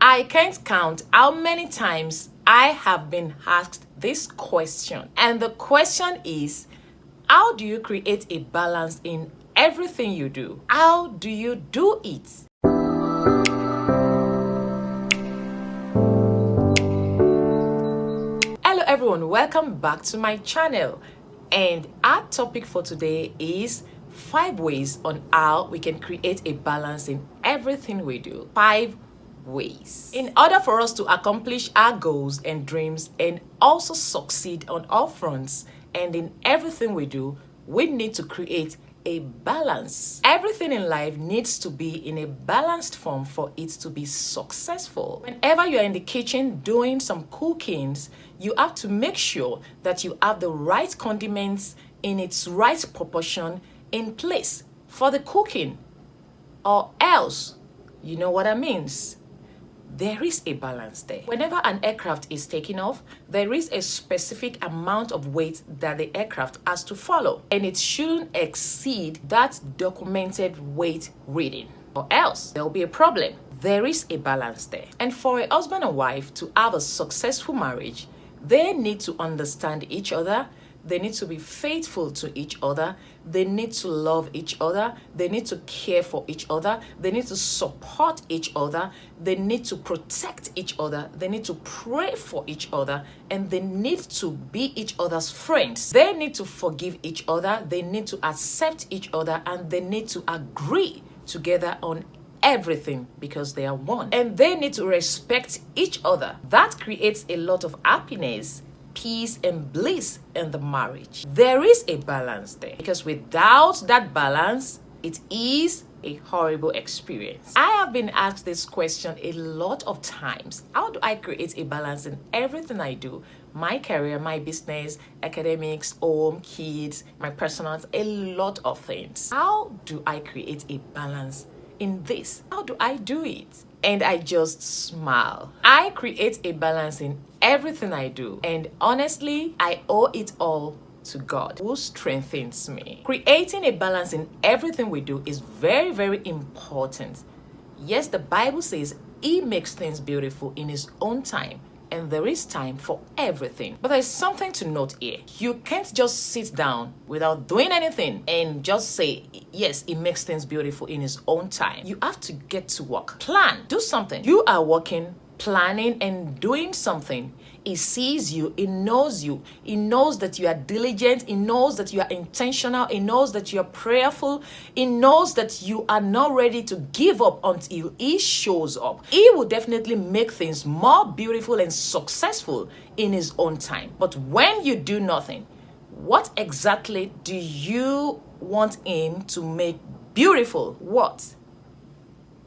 I can't count how many times I have been asked this question. And the question is, how do you create a balance in everything you do? How do you do it? Hello everyone, welcome back to my channel. And our topic for today is 5 ways on how we can create a balance in everything we do. 5 ways. In order for us to accomplish our goals and dreams and also succeed on all fronts and in everything we do, we need to create a balance. Everything in life needs to be in a balanced form for it to be successful. Whenever you're in the kitchen doing some cookings, you have to make sure that you have the right condiments in its right proportion in place for the cooking, or else, you know what that means. There is a balance there. Whenever an aircraft is taking off, there is a specific amount of weight that the aircraft has to follow, and it shouldn't exceed that documented weight reading, or else there will be a problem. There is a balance there. And for a husband and wife to have a successful marriage, they need to understand each other. They need to be faithful to each other. They need to love each other. They need to care for each other. They need to support each other. They need to protect each other. They need to pray for each other. And they need to be each other's friends. They need to forgive each other. They need to accept each other. And they need to agree together on everything because they are one. And they need to respect each other. That creates a lot of happiness, peace and bliss in the marriage. There is a balance there, because without that balance, it is a horrible experience. I have been asked this question a lot of times. How do I create a balance in everything I do? My career, my business, academics, home, kids, my personal, a lot of things. How do I create a balance in this? How do I do it? And I just smile. I create a balance in everything I do. And honestly, I owe it all to God, who strengthens me. Creating a balance in everything we do is very, very important. Yes, the Bible says He makes things beautiful in His own time. And there is time for everything. But there's something to note here. You can't just sit down without doing anything and just say, yes, He makes things beautiful in His own time. You have to get to work. Plan. Do something. You are working, planning, and doing something. He sees you. He knows you. He knows that you are diligent. He knows that you are intentional. He knows that you are prayerful. He knows that you are not ready to give up until He shows up. He will definitely make things more beautiful and successful in His own time. But when you do nothing, what exactly do you want Him to make beautiful? What?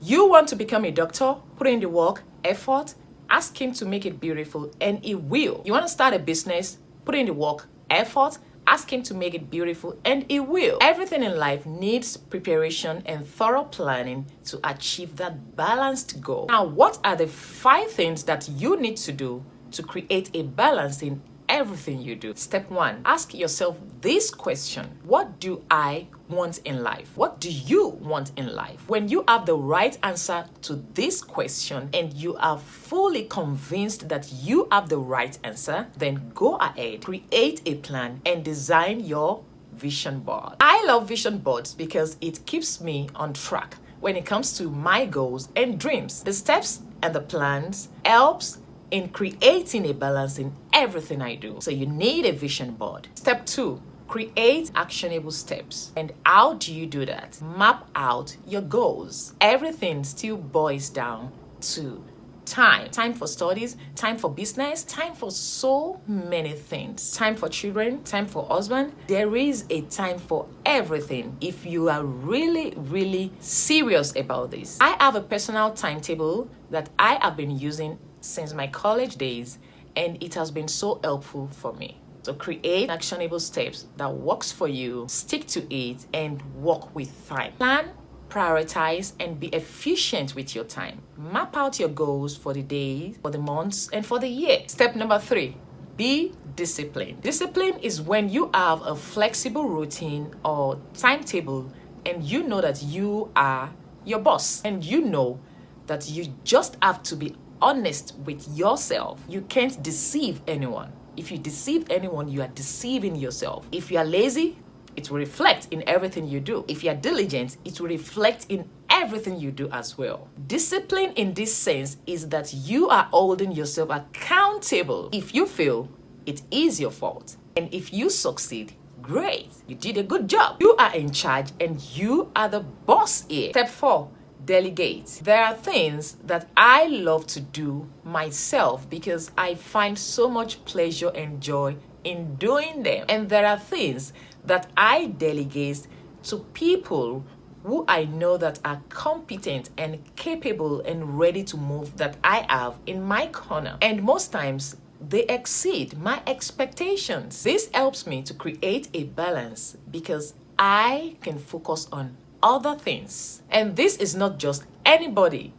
You want to become a doctor? Put in the work, effort. Ask Him to make it beautiful, and He will. You want to start a business? Put in the work, effort. Ask Him to make it beautiful, and He will. Everything in life needs preparation and thorough planning to achieve that balanced goal. Now, what are the 5 things that you need to do to create a balance in everything you do? Step 1, ask yourself this question: what do I want in life? What do you want in life? When you have the right answer to this question and you are fully convinced that you have the right answer, then go ahead, create a plan and design your vision board. I love vision boards because it keeps me on track when it comes to my goals and dreams. The steps and the plans helps in creating a balance in everything I do. So you need a vision board. Step 2, create actionable steps. And how do you do that? Map out your goals. Everything still boils down to time. Time for studies, time for business, time for so many things. Time for children, time for husband. There is a time for everything if you are really, really serious about this. I have a personal timetable that I have been using since my college days, and it has been so helpful for me. So create actionable steps that works for you, stick to it, and work with time. Plan, prioritize, and be efficient with your time. Map out your goals for the days, for the months, and for the year. Step number 3, be disciplined. Discipline is when you have a flexible routine or timetable and you know that you are your boss, and you know that you just have to be honest with yourself. You can't deceive anyone. If you deceive anyone, you are deceiving yourself. If you are lazy, it will reflect in everything you do. If you are diligent, it will reflect in everything you do as well. Discipline in this sense is that you are holding yourself accountable. If you fail, it is your fault. And if you succeed, great. You did a good job. You are in charge and you are the boss here. Step 4. Delegate. There are things that I love to do myself because I find so much pleasure and joy in doing them. And there are things that I delegate to people who I know that are competent and capable and ready to move that I have in my corner. And most times, they exceed my expectations. This helps me to create a balance because I can focus on other things. And this is not just anybody.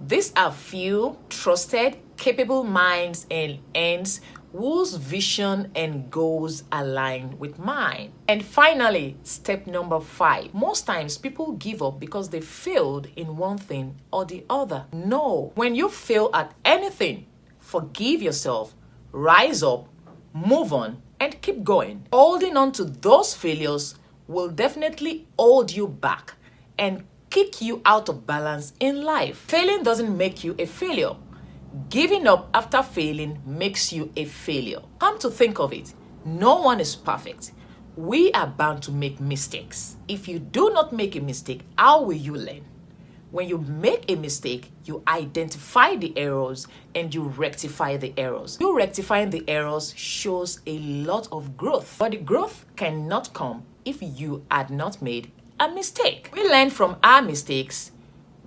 These are few trusted, capable minds and ends whose vision and goals align with mine. And finally, step number 5. Most times people give up because they failed in one thing or the other. No, when you fail at anything, forgive yourself, rise up, move on, and keep going. Holding on to those failures will definitely hold you back and kick you out of balance in life. Failing doesn't make you a failure. Giving up after failing makes you a failure. Come to think of it, no one is perfect. We are bound to make mistakes. If you do not make a mistake, how will you learn? When you make a mistake, you identify the errors and you rectify the errors. You rectifying the errors shows a lot of growth. But the growth cannot come if you had not made a mistake. We learn from our mistakes,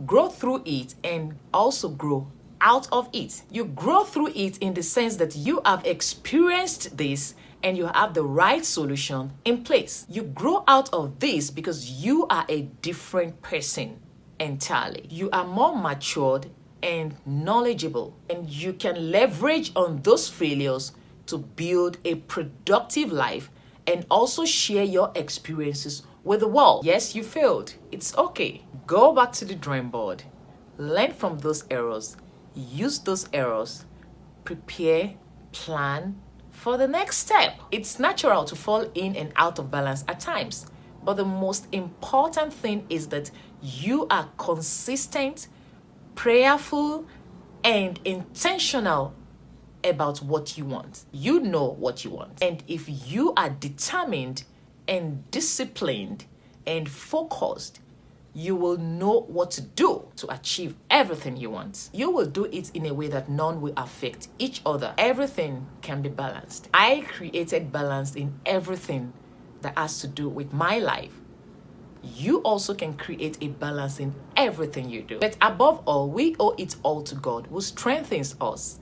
grow through it, and also grow out of it. You grow through it in the sense that you have experienced this and you have the right solution in place. You grow out of this because you are a different person entirely. You are more matured and knowledgeable, and you can leverage on those failures to build a productive life and also share your experiences with the world. Yes, you failed. It's okay. Go back to the drawing board. Learn from those errors. Use those errors. Prepare, plan for the next step. It's natural to fall in and out of balance at times, but the most important thing is that you are consistent, prayerful, and intentional about what you want. You know what you want. And if you are determined and disciplined and focused, you will know what to do to achieve everything you want. You will do it in a way that none will affect each other. Everything can be balanced. I created balance in everything that has to do with my life. You also can create a balance in everything you do. But above all, we owe it all to God, who strengthens us.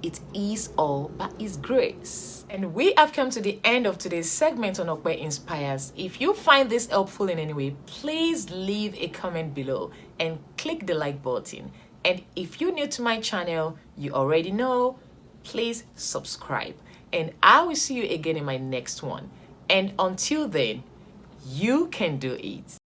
It is all by His grace. And we have come to the end of today's segment on OPE Inspires. If you find this helpful in any way, please leave a comment below and click the like button. And if you're new to my channel, you already know, please subscribe. And I will see you again in my next one. And until then, you can do it.